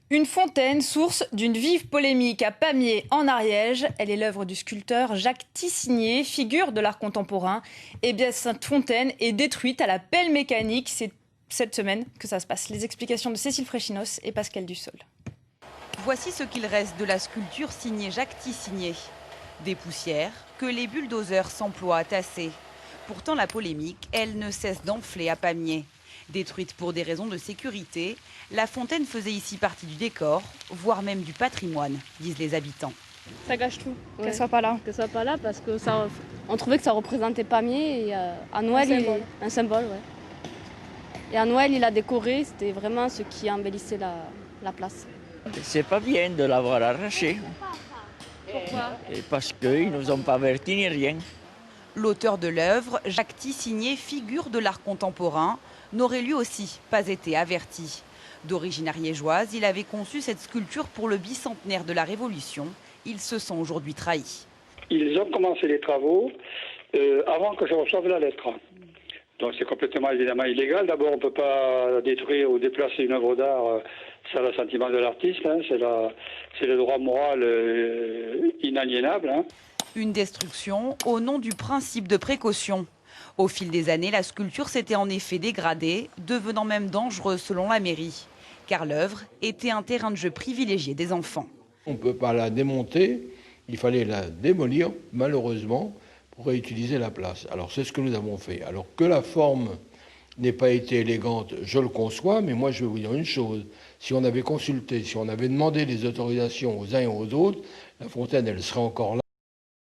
Une fontaine, source d'une vive polémique à Pamiers, en Ariège. Elle est l'œuvre du sculpteur Jacques Tissigné, figure de l'art contemporain. Et bien, cette fontaine est détruite à la pelle mécanique. C'est cette semaine que ça se passe. Les explications de Cécile Fréchinos et Pascal Dussol. Voici ce qu'il reste de la sculpture signée Jacques Tissigné. Des poussières que les bulldozers s'emploient à tasser. Pourtant, la polémique, elle ne cesse d'enfler à Pamiers. Détruite pour des raisons de sécurité, la fontaine faisait ici partie du décor, voire même du patrimoine, disent les habitants. Ça gâche tout, ouais, qu'elle soit pas là. Qu'elle soit pas là parce que ça, on trouvait que ça représentait Pamiers et à Noël, un symbole, ouais. Et à Noël, il a décoré, c'était vraiment ce qui embellissait la place. C'est pas bien de l'avoir arraché. Pourquoi ? Parce qu'ils ne nous ont pas avertis ni rien. L'auteur de l'œuvre, Jacques Tissigné, figure de l'art contemporain, n'aurait lui aussi pas été averti. D'origine ariégeoise, il avait conçu cette sculpture pour le bicentenaire de la Révolution. Il se sent aujourd'hui trahi. Ils ont commencé les travaux avant que je reçoive la lettre. Donc c'est complètement évidemment illégal. D'abord, on ne peut pas détruire ou déplacer une œuvre d'art sans le sentiment de l'artiste. Hein. C'est le droit moral inaliénable. Hein. Une destruction au nom du principe de précaution. Au fil des années, la sculpture s'était en effet dégradée, devenant même dangereuse selon la mairie. Car l'œuvre était un terrain de jeu privilégié des enfants. On ne peut pas la démonter, il fallait la démolir, malheureusement, pour réutiliser la place. Alors c'est ce que nous avons fait. Alors que la forme n'ait pas été élégante, je le conçois, mais moi je vais vous dire une chose. Si on avait consulté, si on avait demandé les autorisations aux uns et aux autres, la fontaine, elle serait encore là.